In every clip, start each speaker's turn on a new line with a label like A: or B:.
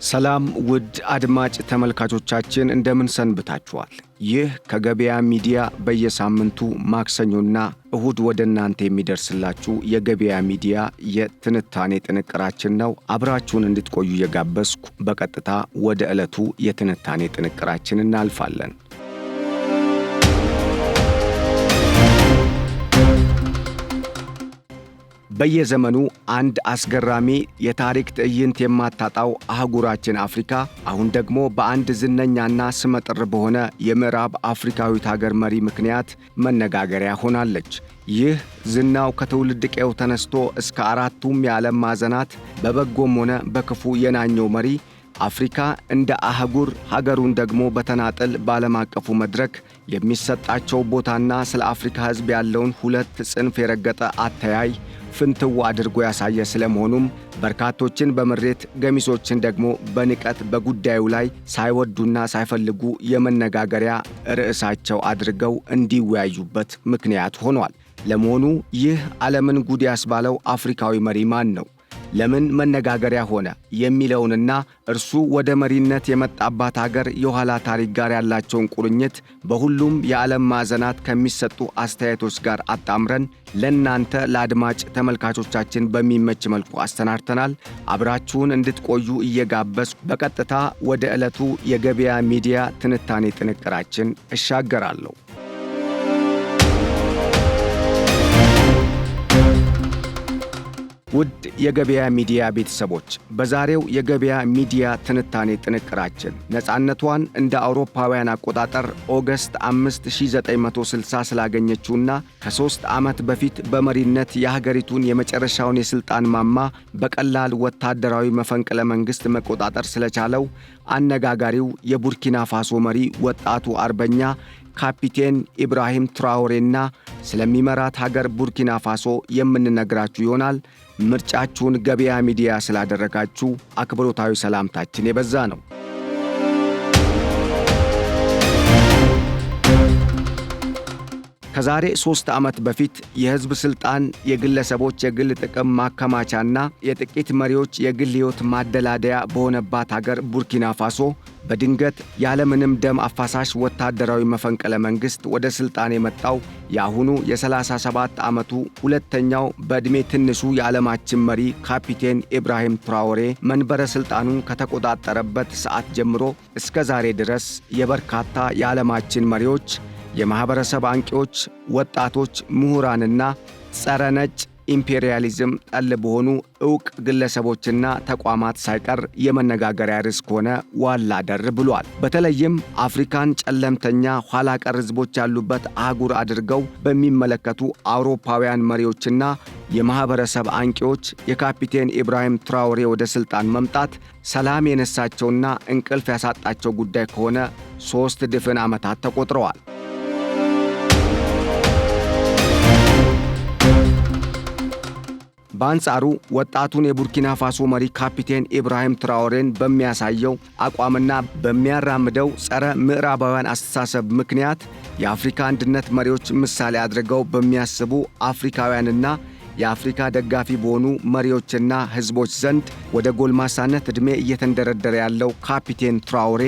A: ሰላም ውድ አድማጭ ተመልካቾቻችን እንደምን ሰንብታችኋል? ይህ ከገበያ ሚዲያ በየሳምንቱ ማክሰኞና እሁድ ወደ እናንተ የሚደርስላችሁ የገበያ ሚዲያ የትንታኔ ጥንቅራችን ነው። አብራችሁን እንድትቆዩ እየጋበዝኩ በቀጥታ ወደ ዕለቱ የትንታኔ ጥንቅራችን እናልፋለን። በየዘመኑ አንድ አስገራሚ የታሪክ ትዕይንት የማታጣው አህጉራችን አፍሪካ አሁን ደግሞ በአንድ ዝነኛና ስመጥር በሆነ የምዕራብ አፍሪካዊት ሀገር መሪ ምክንያት መነጋገሪያ ሆናለች። ይህ ዝናው ከትውልድ ቀዬው ተነስቶ እስከ አራቱም የዓለም ማዕዘናት በበጎም ሆነ በክፉ የናኘው መሪ አፍሪካ እንደ አህጉር ሀገሩን ደግሞ በተናጠል በዓለም አቀፉ መድረክ የሚሰጣቸው ቦታና ስለ አፍሪካ ሕዝብ ያለውን ሁለት ጽንፍ የረገጠ አተያይ ፍንትው አድርጎ ያሳየ ስለመሆኑም በርካቶችን በምሬት ገሚሶችን ደግሞ በንቀት በጉዳዩ ላይ ሳይወዱና ሳይፈልጉ የመነጋገሪያ ርዕሳቸው አድርገው እንዲወያዩበት ምክንያት ሆኗል። ለመሆኑ ይህ ዓለምን ጉድ ያስባለው አፍሪካዊ መሪ ማን ነው? ለምን መነጋገሪያ ሆነ? የሚለውንና እርሱ ወደ መሪነት የመጣባት ሀገር የኋላ ታሪክ ጋር ያላቸውን ቁርኝት በሁሉም የዓለም ማዕዘናት ከሚሰጡ አስተያየቶች ጋር አጣምረን ለእናንተ ለአድማጭ ተመልካቾቻችን በሚመች መልኩ አሰናድተናል። አብራችሁን እንድትቆዩ እየጋበዝኩ በቀጥታ ወደ ዕለቱ የገበያ ሚዲያ ትንታኔ ጥንቅራችን እሻገራለሁ። ውድ የገበያ ሚዲያ ቤተሰቦች በዛሬው የገበያ ሚዲያ ትንታኔ ጥንቅራችን ነፃነቷን እንደ አውሮፓውያን አቆጣጠር ኦገስት 5 1960 ስላገኘችውና ከ3 ዓመት በፊት በመሪነት የሀገሪቱን የመጨረሻውን የሥልጣን ማማ በቀላል ወታደራዊ መፈንቅለ መንግሥት መቆጣጠር ስለቻለው አነጋጋሪው የቡርኪና ፋሶ መሪ ወጣቱ አርበኛ ካፒቴን ኢብራሂም ትራኦሬና ስለሚመራት ሀገር ቡርኪና ፋሶ የምንነግራችሁ ይሆናል። ምርጫችሁን ገበያ ሚዲያ ስላደረጋችሁ አክብሮታዊ ሰላምታችን የበዛ ነው። ከዛሬ 3 ዓመት በፊት የሕዝብ ሥልጣን የግለሰቦች የግል ጥቅም ማከማቻና የጥቂት መሪዎች የግል ሕይወት ማደላደያ በሆነባት ሀገር ቡርኪና ፋሶ በድንገት ያለምንም ደም አፋሳሽ ወታደራዊ መፈንቅለ መንግሥት ወደ ሥልጣን የመጣው የአሁኑ የ37 ዓመቱ ሁለተኛው በዕድሜ ትንሹ የዓለማችን መሪ ካፒቴን ኢብራሂም ትራኦሬ መንበረ ሥልጣኑን ከተቆጣጠረበት ሰዓት ጀምሮ እስከ ዛሬ ድረስ የበርካታ የዓለማችን መሪዎች፣ የማኅበረሰብ አንቂዎች፣ ወጣቶች፣ ምሁራንና ጸረ ነጭ ኢምፔሪያሊዝም ጠል በሆኑ ዕውቅ ግለሰቦችና ተቋማት ሳይቀር የመነጋገሪያ ርዕስ ከሆነ ዋላ ደር ብሏል። በተለይም አፍሪካን ጨለምተኛ ኋላ ቀር ሕዝቦች ያሉበት አህጉር አድርገው በሚመለከቱ አውሮፓውያን መሪዎችና የማኅበረሰብ አንቂዎች የካፒቴን ኢብራሂም ትራኦሬ ወደ ሥልጣን መምጣት ሰላም የነሳቸውና እንቅልፍ ያሳጣቸው ጉዳይ ከሆነ 3 ድፍን ዓመታት ተቆጥረዋል። በአንጻሩ ወጣቱን የቡርኪና ፋሶ መሪ ካፒቴን ኢብራሂም ትራኦሬን በሚያሳየው አቋምና በሚያራምደው ጸረ ምዕራባውያን አስተሳሰብ ምክንያት የአፍሪካ አንድነት መሪዎች ምሳሌ አድርገው በሚያስቡ አፍሪካውያንና የአፍሪካ ደጋፊ በሆኑ መሪዎችና ሕዝቦች ዘንድ ወደ ጎልማሳነት ዕድሜ እየተንደረደረ ያለው ካፒቴን ትራኦሬ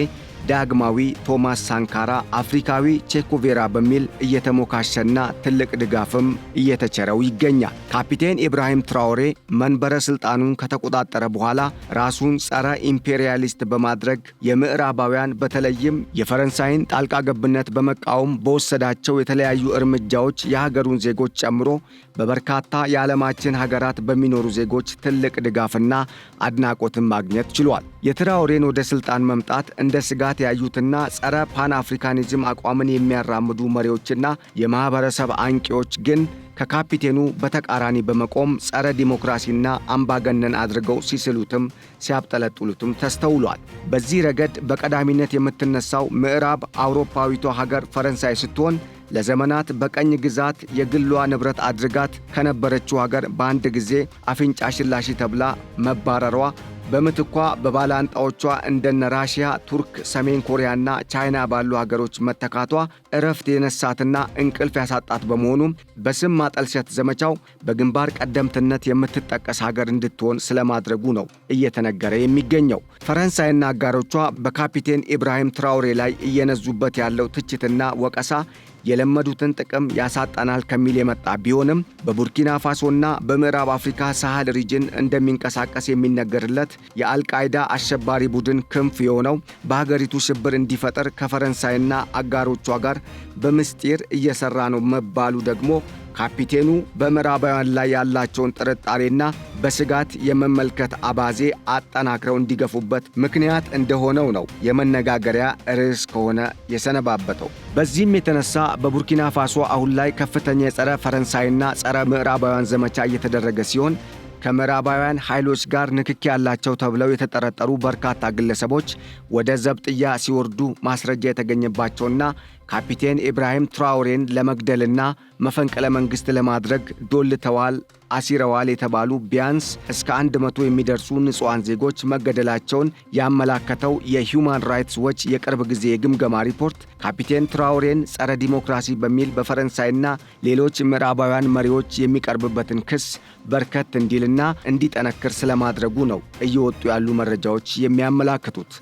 A: ዳግማዊ ቶማስ ሳንካራ አፍሪካዊ ቼኮቬራ በሚል እየተሞካሸና ትልቅ ድጋፍም እየተቸረው ይገኛል። ካፒቴን ኢብራሂም ትራኦሬ መንበረ ሥልጣኑን ከተቆጣጠረ በኋላ ራሱን ጸረ ኢምፔሪያሊስት በማድረግ የምዕራባውያን በተለይም የፈረንሳይን ጣልቃ ገብነት በመቃወም በወሰዳቸው የተለያዩ እርምጃዎች የሀገሩን ዜጎች ጨምሮ በበርካታ የዓለማችን ሀገራት በሚኖሩ ዜጎች ትልቅ ድጋፍና አድናቆትን ማግኘት ችሏል። የትራኦሬን ወደ ሥልጣን መምጣት እንደ ስጋት ያዩትና ጸረ ፓን አፍሪካኒዝም አቋምን የሚያራምዱ መሪዎችና የማኅበረሰብ አንቂዎች ግን ከካፒቴኑ በተቃራኒ በመቆም ጸረ ዲሞክራሲና አምባገነን አድርገው ሲስሉትም ሲያብጠለጥሉትም ተስተውሏል። በዚህ ረገድ በቀዳሚነት የምትነሳው ምዕራብ አውሮፓዊቷ ሀገር ፈረንሳይ ስትሆን ለዘመናት በቀኝ ግዛት የግሏ ንብረት አድርጋት ከነበረችው ሀገር በአንድ ጊዜ አፍንጫ ሽላሺ ተብላ መባረሯ በምትኳ በባላንጣዎቿ እንደነ ራሽያ፣ ቱርክ፣ ሰሜን ኮሪያና ቻይና ባሉ ሀገሮች መተካቷ እረፍት የነሳትና እንቅልፍ ያሳጣት በመሆኑ በስም ማጠልሸት ዘመቻው በግንባር ቀደምትነት የምትጠቀስ ሀገር እንድትሆን ስለማድረጉ ነው እየተነገረ የሚገኘው። ፈረንሳይና አጋሮቿ በካፒቴን ኢብራሂም ትራኦሬ ላይ እየነዙበት ያለው ትችትና ወቀሳ የለመዱትን ጥቅም ያሳጣናል ከሚል የመጣ ቢሆንም በቡርኪና ፋሶና በምዕራብ አፍሪካ ሳህል ሪጅን እንደሚንቀሳቀስ የሚነገርለት የአልቃይዳ አሸባሪ ቡድን ክንፍ የሆነው በሀገሪቱ ሽብር እንዲፈጠር ከፈረንሳይና አጋሮቿ ጋር በምስጢር እየሰራ ነው መባሉ ደግሞ ካፒቴኑ በምዕራባውያን ላይ ያላቸውን ጥርጣሬና በስጋት የመመልከት አባዜ አጠናክረው እንዲገፉበት ምክንያት እንደሆነው ነው የመነጋገሪያ ርዕስ ከሆነ የሰነባበተው። በዚህም የተነሳ በቡርኪና ፋሶ አሁን ላይ ከፍተኛ የጸረ ፈረንሳይና ጸረ ምዕራባውያን ዘመቻ እየተደረገ ሲሆን ከምዕራባውያን ኃይሎች ጋር ንክኪ ያላቸው ተብለው የተጠረጠሩ በርካታ ግለሰቦች ወደ ዘብጥያ ሲወርዱ ማስረጃ የተገኘባቸውና ካፒቴን ኢብራሂም ትራኦሬን ለመግደልና መፈንቅለ መንግሥት ለማድረግ ዶልተዋል፣ አሲረዋል የተባሉ ቢያንስ እስከ 100 የሚደርሱ ንጹሐን ዜጎች መገደላቸውን ያመላከተው የሂውማን ራይትስ ዎች የቅርብ ጊዜ የግምገማ ሪፖርት ካፒቴን ትራኦሬን ጸረ ዲሞክራሲ በሚል በፈረንሳይና ሌሎች ምዕራባውያን መሪዎች የሚቀርብበትን ክስ በርከት እንዲልና እንዲጠነክር ስለማድረጉ ነው እየወጡ ያሉ መረጃዎች የሚያመላክቱት።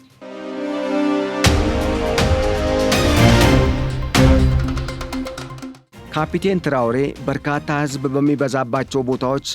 A: ካፒቴን ትራኦሬ በርካታ ሕዝብ በሚበዛባቸው ቦታዎች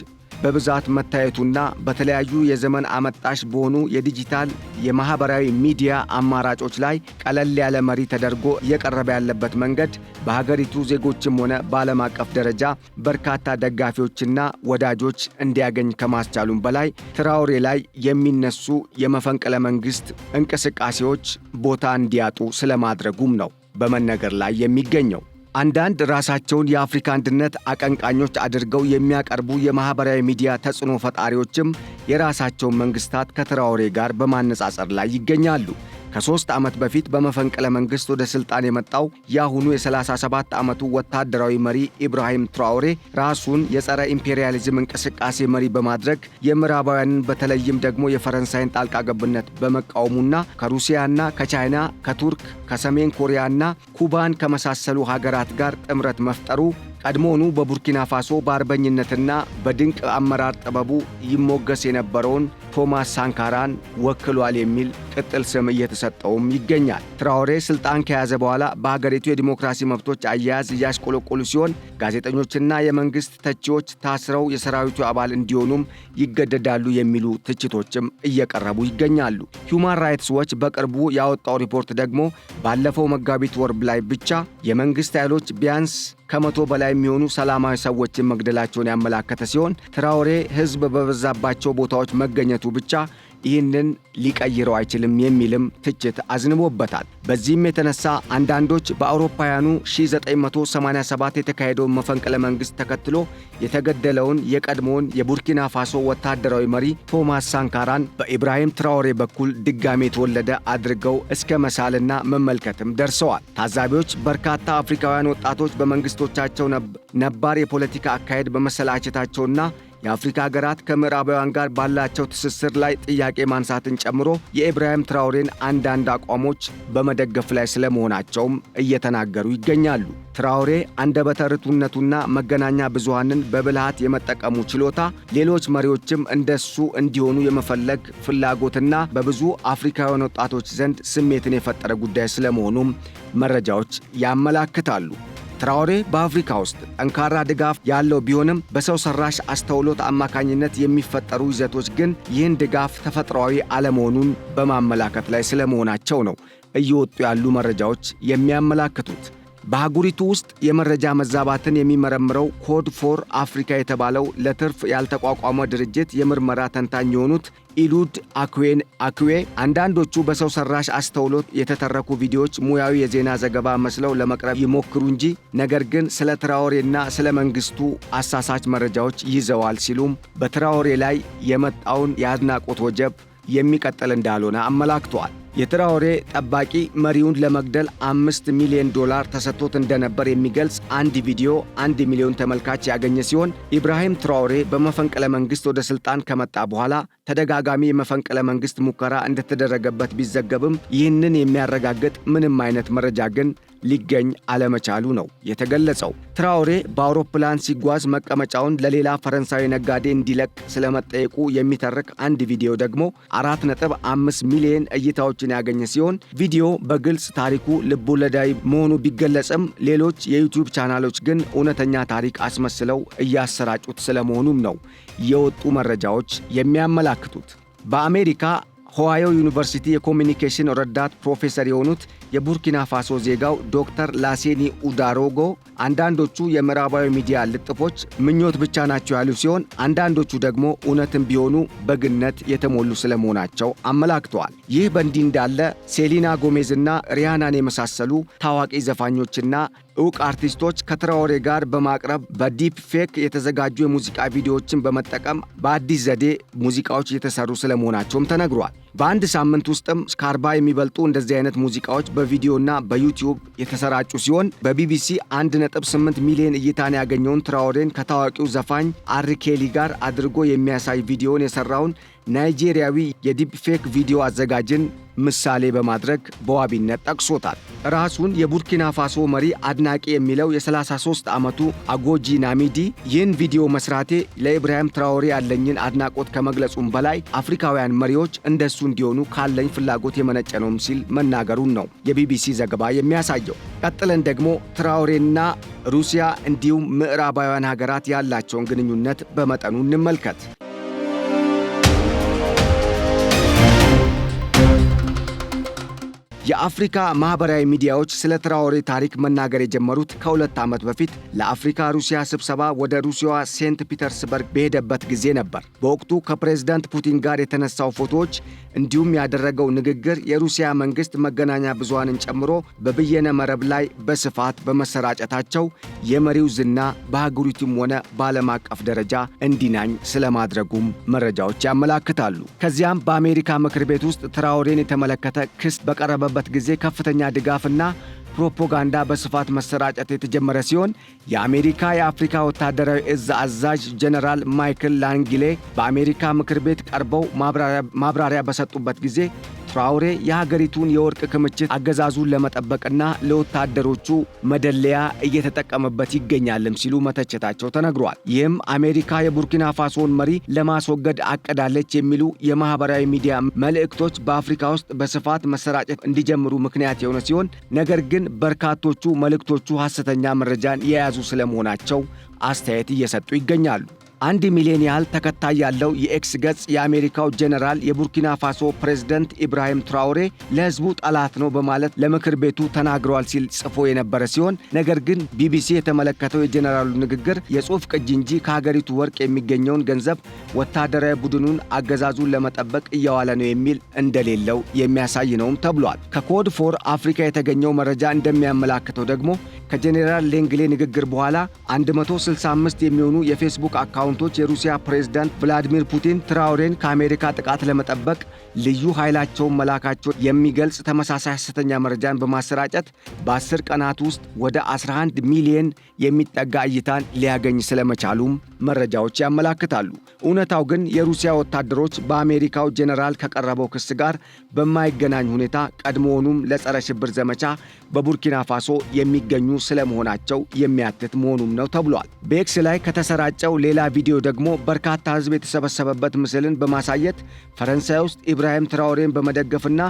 A: በብዛት መታየቱና በተለያዩ የዘመን አመጣሽ በሆኑ የዲጂታል የማህበራዊ ሚዲያ አማራጮች ላይ ቀለል ያለ መሪ ተደርጎ እየቀረበ ያለበት መንገድ በሀገሪቱ ዜጎችም ሆነ በዓለም አቀፍ ደረጃ በርካታ ደጋፊዎችና ወዳጆች እንዲያገኝ ከማስቻሉም በላይ ትራኦሬ ላይ የሚነሱ የመፈንቅለ መንግሥት እንቅስቃሴዎች ቦታ እንዲያጡ ስለማድረጉም ነው በመነገር ላይ የሚገኘው። አንዳንድ ራሳቸውን የአፍሪካ አንድነት አቀንቃኞች አድርገው የሚያቀርቡ የማህበራዊ ሚዲያ ተጽዕኖ ፈጣሪዎችም የራሳቸውን መንግስታት ከትራኦሬ ጋር በማነጻጸር ላይ ይገኛሉ። ከ3 ዓመት በፊት በመፈንቅለ መንግሥት ወደ ሥልጣን የመጣው የአሁኑ የ37 ዓመቱ ወታደራዊ መሪ ኢብራሂም ትራኦሬ ራሱን የጸረ ኢምፔሪያሊዝም እንቅስቃሴ መሪ በማድረግ የምዕራባውያንን በተለይም ደግሞ የፈረንሳይን ጣልቃ ገብነት በመቃወሙና ከሩሲያና ከቻይና ከቱርክ ከሰሜን ኮሪያና ኩባን ከመሳሰሉ ሀገራት ጋር ጥምረት መፍጠሩ ቀድሞውኑ በቡርኪና ፋሶ በአርበኝነትና በድንቅ አመራር ጥበቡ ይሞገስ የነበረውን ቶማስ ሳንካራን ወክሏል የሚል ቅጥል ስም እየተሰጠውም ይገኛል። ትራኦሬ ስልጣን ከያዘ በኋላ በሀገሪቱ የዲሞክራሲ መብቶች አያያዝ እያሽቆለቆሉ ሲሆን ጋዜጠኞችና የመንግስት ተቺዎች ታስረው የሰራዊቱ አባል እንዲሆኑም ይገደዳሉ የሚሉ ትችቶችም እየቀረቡ ይገኛሉ። ሂውማን ራይትስ ዎች በቅርቡ ያወጣው ሪፖርት ደግሞ ባለፈው መጋቢት ወር ላይ ብቻ የመንግስት ኃይሎች ቢያንስ ከ100 በላይ የሚሆኑ ሰላማዊ ሰዎችን መግደላቸውን ያመላከተ ሲሆን ትራኦሬ ሕዝብ በበዛባቸው ቦታዎች መገኘቱ ብቻ ይህንን ሊቀይረው አይችልም የሚልም ትችት አዝንቦበታል። በዚህም የተነሳ አንዳንዶች በአውሮፓውያኑ 1987 የተካሄደውን መፈንቅለ መንግሥት ተከትሎ የተገደለውን የቀድሞውን የቡርኪና ፋሶ ወታደራዊ መሪ ቶማስ ሳንካራን በኢብራሂም ትራኦሬ በኩል ድጋሜ የተወለደ አድርገው እስከ መሳልና መመልከትም ደርሰዋል። ታዛቢዎች በርካታ አፍሪካውያን ወጣቶች በመንግስቶቻቸው ነባር የፖለቲካ አካሄድ በመሰላቸታቸውና የአፍሪካ ሀገራት ከምዕራባውያን ጋር ባላቸው ትስስር ላይ ጥያቄ ማንሳትን ጨምሮ የኢብራሂም ትራኦሬን አንዳንድ አቋሞች በመደገፍ ላይ ስለመሆናቸውም እየተናገሩ ይገኛሉ። ትራኦሬ አንደበተ ርቱዕነቱና መገናኛ ብዙሃንን በብልሃት የመጠቀሙ ችሎታ ሌሎች መሪዎችም እንደሱ እንዲሆኑ የመፈለግ ፍላጎትና በብዙ አፍሪካውያን ወጣቶች ዘንድ ስሜትን የፈጠረ ጉዳይ ስለመሆኑም መረጃዎች ያመላክታሉ። ትራኦሬ በአፍሪካ ውስጥ ጠንካራ ድጋፍ ያለው ቢሆንም በሰው ሰራሽ አስተውሎት አማካኝነት የሚፈጠሩ ይዘቶች ግን ይህን ድጋፍ ተፈጥሯዊ አለመሆኑን በማመላከት ላይ ስለመሆናቸው ነው እየወጡ ያሉ መረጃዎች የሚያመላክቱት። በአህጉሪቱ ውስጥ የመረጃ መዛባትን የሚመረምረው ኮድ ፎር አፍሪካ የተባለው ለትርፍ ያልተቋቋመ ድርጅት የምርመራ ተንታኝ የሆኑት ኢሉድ አክዌ አንዳንዶቹ በሰው ሰራሽ አስተውሎት የተተረኩ ቪዲዮዎች ሙያዊ የዜና ዘገባ መስለው ለመቅረብ ይሞክሩ እንጂ ነገር ግን ስለ ትራኦሬና ስለ መንግስቱ አሳሳች መረጃዎች ይዘዋል ሲሉም በትራኦሬ ላይ የመጣውን የአድናቆት ወጀብ የሚቀጥል እንዳልሆነ አመላክተዋል። የትራኦሬ ጠባቂ መሪውን ለመግደል $5 ሚሊዮን ተሰጥቶት እንደነበር የሚገልጽ አንድ ቪዲዮ 1 ሚሊዮን ተመልካች ያገኘ ሲሆን ኢብራሂም ትራኦሬ በመፈንቅለ መንግስት ወደ ስልጣን ከመጣ በኋላ ተደጋጋሚ የመፈንቅለ መንግስት ሙከራ እንደተደረገበት ቢዘገብም ይህንን የሚያረጋግጥ ምንም አይነት መረጃ ግን ሊገኝ አለመቻሉ ነው የተገለጸው። ትራኦሬ በአውሮፕላን ሲጓዝ መቀመጫውን ለሌላ ፈረንሳዊ ነጋዴ እንዲለቅ ስለመጠየቁ የሚተርክ አንድ ቪዲዮ ደግሞ 4.5 ሚሊዮን እይታዎችን ያገኘ ሲሆን ቪዲዮ በግልጽ ታሪኩ ልቦለዳዊ መሆኑ ቢገለጽም ሌሎች የዩቲዩብ ቻናሎች ግን እውነተኛ ታሪክ አስመስለው እያሰራጩት ስለመሆኑም ነው የወጡ መረጃዎች የሚያመላክቱት። በአሜሪካ ኦሃዮ ዩኒቨርሲቲ የኮሚኒኬሽን ረዳት ፕሮፌሰር የሆኑት የቡርኪና ፋሶ ዜጋው ዶክተር ላሴኒ ኡዳሮጎ አንዳንዶቹ የምዕራባዊ ሚዲያ ልጥፎች ምኞት ብቻ ናቸው ያሉ ሲሆን አንዳንዶቹ ደግሞ እውነትም ቢሆኑ በግነት የተሞሉ ስለመሆናቸው አመላክተዋል። ይህ በእንዲህ እንዳለ ሴሊና ጎሜዝና ሪያናን የመሳሰሉ ታዋቂ ዘፋኞችና ዕውቅ አርቲስቶች ከትራኦሬ ጋር በማቅረብ በዲፕ ፌክ የተዘጋጁ የሙዚቃ ቪዲዮዎችን በመጠቀም በአዲስ ዘዴ ሙዚቃዎች እየተሰሩ ስለመሆናቸውም ተነግሯል። በአንድ ሳምንት ውስጥም እስከ 40 የሚበልጡ እንደዚህ አይነት ሙዚቃዎች በቪዲዮና በዩቲዩብ የተሰራጩ ሲሆን በቢቢሲ 1.8 ሚሊዮን እይታን ያገኘውን ትራኦሬን ከታዋቂው ዘፋኝ አርኬሊ ጋር አድርጎ የሚያሳይ ቪዲዮን የሰራውን ናይጄሪያዊ የዲፕ ፌክ ቪዲዮ አዘጋጅን ምሳሌ በማድረግ በዋቢነት ጠቅሶታል። ራሱን የቡርኪና ፋሶ መሪ አድናቂ የሚለው የ33 ዓመቱ አጎጂ ናሚዲ ይህን ቪዲዮ መስራቴ ለኢብራሂም ትራኦሬ ያለኝን አድናቆት ከመግለጹም በላይ አፍሪካውያን መሪዎች እንደሱ እንዲሆኑ ካለኝ ፍላጎት የመነጨ ነውም ሲል መናገሩን ነው የቢቢሲ ዘገባ የሚያሳየው። ቀጥለን ደግሞ ትራኦሬና ሩሲያ እንዲሁም ምዕራባውያን ሀገራት ያላቸውን ግንኙነት በመጠኑ እንመልከት። የአፍሪካ ማህበራዊ ሚዲያዎች ስለ ትራኦሬ ታሪክ መናገር የጀመሩት ከ2 ዓመት በፊት ለአፍሪካ ሩሲያ ስብሰባ ወደ ሩሲያዋ ሴንት ፒተርስበርግ በሄደበት ጊዜ ነበር። በወቅቱ ከፕሬዝዳንት ፑቲን ጋር የተነሳው ፎቶዎች እንዲሁም ያደረገው ንግግር የሩሲያ መንግስት መገናኛ ብዙሃንን ጨምሮ በበየነ መረብ ላይ በስፋት በመሰራጨታቸው የመሪው ዝና በአህጉሪቱም ሆነ በዓለም አቀፍ ደረጃ እንዲናኝ ስለማድረጉም መረጃዎች ያመላክታሉ። ከዚያም በአሜሪካ ምክር ቤት ውስጥ ትራኦሬን የተመለከተ ክስ በቀረበበት ጊዜ ከፍተኛ ድጋፍና ፕሮፓጋንዳ በስፋት መሰራጨት የተጀመረ ሲሆን የአሜሪካ የአፍሪካ ወታደራዊ እዝ አዛዥ ጀነራል ማይክል ላንግሌ በአሜሪካ ምክር ቤት ቀርበው ማብራሪያ በሰጡበት ጊዜ ትራኦሬ የሀገሪቱን የወርቅ ክምችት አገዛዙን ለመጠበቅና ለወታደሮቹ መደለያ እየተጠቀመበት ይገኛልም ሲሉ መተቸታቸው ተነግሯል። ይህም አሜሪካ የቡርኪና ፋሶን መሪ ለማስወገድ አቅዳለች የሚሉ የማህበራዊ ሚዲያ መልእክቶች በአፍሪካ ውስጥ በስፋት መሰራጨት እንዲጀምሩ ምክንያት የሆነ ሲሆን ነገር ግን በርካቶቹ መልእክቶቹ ሐሰተኛ መረጃን የያዙ ስለመሆናቸው አስተያየት እየሰጡ ይገኛሉ። 1 ሚሊዮን ያህል ተከታይ ያለው የኤክስ ገጽ የአሜሪካው ጀነራል የቡርኪና ፋሶ ፕሬዝዳንት ኢብራሂም ትራኦሬ ለሕዝቡ ጠላት ነው በማለት ለምክር ቤቱ ተናግረዋል ሲል ጽፎ የነበረ ሲሆን ነገር ግን ቢቢሲ የተመለከተው የጀነራሉ ንግግር የጽሑፍ ቅጂ እንጂ ከሀገሪቱ ወርቅ የሚገኘውን ገንዘብ ወታደራዊ ቡድኑን አገዛዙን ለመጠበቅ እያዋለ ነው የሚል እንደሌለው የሚያሳይ ነውም ተብሏል። ከኮድ ፎር አፍሪካ የተገኘው መረጃ እንደሚያመላክተው ደግሞ ከጀነራል ሌንግሌ ንግግር በኋላ 165 የሚሆኑ የፌስቡክ አካውንቶች የሩሲያ ፕሬዝዳንት ቭላዲሚር ፑቲን ትራኦሬን ከአሜሪካ ጥቃት ለመጠበቅ ልዩ ኃይላቸውን መላካቸው የሚገልጽ ተመሳሳይ ሐሰተኛ መረጃን በማሰራጨት በ10 ቀናት ውስጥ ወደ 11 ሚሊዮን የሚጠጋ እይታን ሊያገኝ ስለመቻሉም መረጃዎች ያመላክታሉ። እውነታው ግን የሩሲያ ወታደሮች በአሜሪካው ጀነራል ከቀረበው ክስ ጋር በማይገናኝ ሁኔታ ቀድሞውኑም ለጸረ ሽብር ዘመቻ በቡርኪና ፋሶ የሚገኙ ስለመሆናቸው የሚያትት መሆኑም ነው ተብሏል። በኤክስ ላይ ከተሰራጨው ሌላ ቪዲዮ ደግሞ በርካታ ሕዝብ የተሰበሰበበት ምስልን በማሳየት ፈረንሳይ ውስጥ ኢብራሂም ትራኦሬን በመደገፍና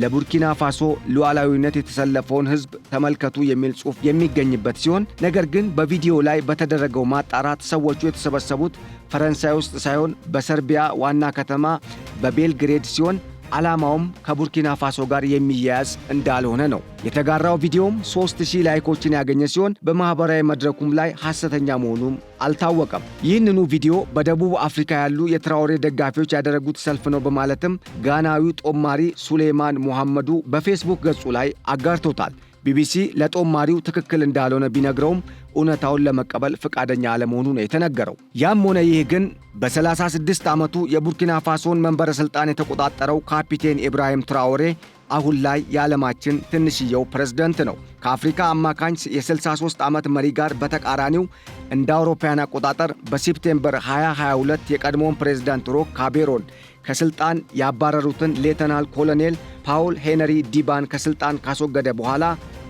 A: ለቡርኪና ፋሶ ሉዓላዊነት የተሰለፈውን ሕዝብ ተመልከቱ የሚል ጽሑፍ የሚገኝበት ሲሆን ነገር ግን በቪዲዮ ላይ በተደረገው ማጣራት ሰዎቹ የተሰበሰቡት ፈረንሳይ ውስጥ ሳይሆን በሰርቢያ ዋና ከተማ በቤልግሬድ ሲሆን ዓላማውም ከቡርኪና ፋሶ ጋር የሚያያዝ እንዳልሆነ ነው። የተጋራው ቪዲዮም 3000 ላይኮችን ያገኘ ሲሆን በማህበራዊ መድረኩም ላይ ሐሰተኛ መሆኑም አልታወቀም። ይህንኑ ቪዲዮ በደቡብ አፍሪካ ያሉ የትራኦሬ ደጋፊዎች ያደረጉት ሰልፍ ነው በማለትም ጋናዊው ጦማሪ ሱሌይማን ሙሐመዱ በፌስቡክ ገጹ ላይ አጋርቶታል። ቢቢሲ ለጦማሪው ትክክል እንዳልሆነ ቢነግረውም እውነታውን ለመቀበል ፈቃደኛ አለመሆኑ ነው የተነገረው። ያም ሆነ ይህ ግን በ36 ዓመቱ የቡርኪና ፋሶን መንበረ ሥልጣን የተቆጣጠረው ካፒቴን ኢብራሂም ትራኦሬ አሁን ላይ የዓለማችን ትንሽየው ፕሬዝዳንት ነው። ከአፍሪካ አማካኝ የ63 ዓመት መሪ ጋር በተቃራኒው እንደ አውሮፓውያን አቆጣጠር በሴፕቴምበር 2022 የቀድሞውን ፕሬዝዳንት ሮክ ካቤሮን ከስልጣን ያባረሩትን ሌተናል ኮሎኔል ፓውል ሄነሪ ዲባን ከስልጣን ካስወገደ በኋላ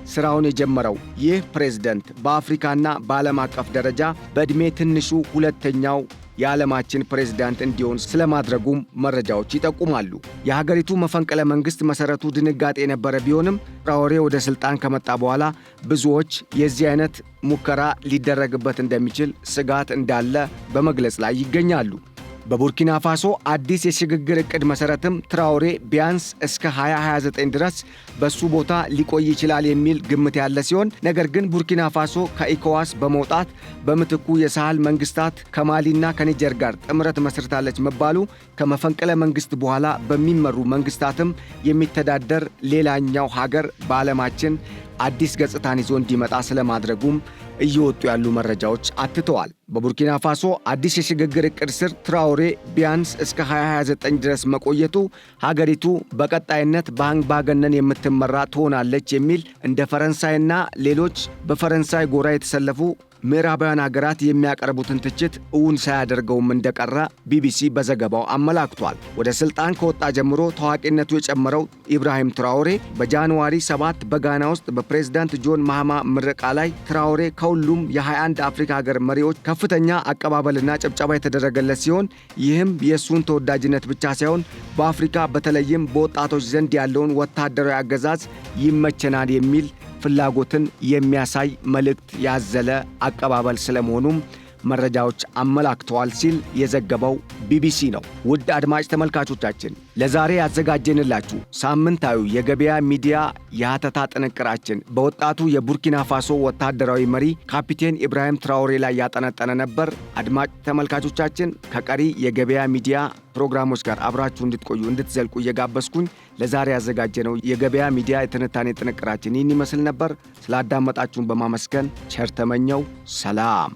A: ስራውን የጀመረው ይህ ፕሬዝዳንት በአፍሪካና በዓለም አቀፍ ደረጃ በዕድሜ ትንሹ ሁለተኛው የዓለማችን ፕሬዝዳንት እንዲሆን ስለማድረጉም መረጃዎች ይጠቁማሉ። የሀገሪቱ መፈንቅለ መንግሥት መሠረቱ ድንጋጤ የነበረ ቢሆንም ትራኦሬ ወደ ሥልጣን ከመጣ በኋላ ብዙዎች የዚህ አይነት ሙከራ ሊደረግበት እንደሚችል ስጋት እንዳለ በመግለጽ ላይ ይገኛሉ። በቡርኪና ፋሶ አዲስ የሽግግር ዕቅድ መሠረትም ትራኦሬ ቢያንስ እስከ 2029 ድረስ በሱ ቦታ ሊቆይ ይችላል የሚል ግምት ያለ ሲሆን ነገር ግን ቡርኪና ፋሶ ከኢኮዋስ በመውጣት በምትኩ የሳህል መንግስታት ከማሊና ከኒጀር ጋር ጥምረት መስርታለች መባሉ ከመፈንቅለ መንግስት በኋላ በሚመሩ መንግስታትም የሚተዳደር ሌላኛው ሀገር በዓለማችን አዲስ ገጽታን ይዞ እንዲመጣ ስለማድረጉም እየወጡ ያሉ መረጃዎች አትተዋል። በቡርኪና ፋሶ አዲስ የሽግግር ዕቅድ ስር ትራኦሬ ቢያንስ እስከ 2029 ድረስ መቆየቱ ሀገሪቱ በቀጣይነት በአምባገነን የምትመራ ትሆናለች የሚል እንደ ፈረንሳይና ሌሎች በፈረንሳይ ጎራ የተሰለፉ ምዕራባውያን ሀገራት የሚያቀርቡትን ትችት እውን ሳያደርገውም እንደቀረ ቢቢሲ በዘገባው አመላክቷል። ወደ ስልጣን ከወጣ ጀምሮ ታዋቂነቱ የጨመረው ኢብራሂም ትራኦሬ በጃንዋሪ 7 በጋና ውስጥ በፕሬዝዳንት ጆን ማሃማ ምረቃ ላይ ትራኦሬ ከሁሉም የ21 አፍሪካ ሀገር መሪዎች ከፍተኛ አቀባበልና ጭብጨባ የተደረገለት ሲሆን ይህም የእሱን ተወዳጅነት ብቻ ሳይሆን በአፍሪካ በተለይም በወጣቶች ዘንድ ያለውን ወታደራዊ አገዛዝ ይመቸናል የሚል ፍላጎትን የሚያሳይ መልእክት ያዘለ አቀባበል ስለመሆኑም መረጃዎች አመላክተዋል ሲል የዘገበው ቢቢሲ ነው። ውድ አድማጭ ተመልካቾቻችን ለዛሬ ያዘጋጀንላችሁ ሳምንታዊ የገበያ ሚዲያ የሐተታ ጥንቅራችን በወጣቱ የቡርኪና ፋሶ ወታደራዊ መሪ ካፒቴን ኢብራሂም ትራኦሬ ላይ ያጠነጠነ ነበር። አድማጭ ተመልካቾቻችን ከቀሪ የገበያ ሚዲያ ፕሮግራሞች ጋር አብራችሁ እንድትቆዩ እንድትዘልቁ እየጋበዝኩኝ ለዛሬ ያዘጋጀነው የገበያ ሚዲያ የትንታኔ ጥንቅራችን ይህን ይመስል ነበር። ስላዳመጣችሁን በማመስገን ቸር ተመኘው። ሰላም።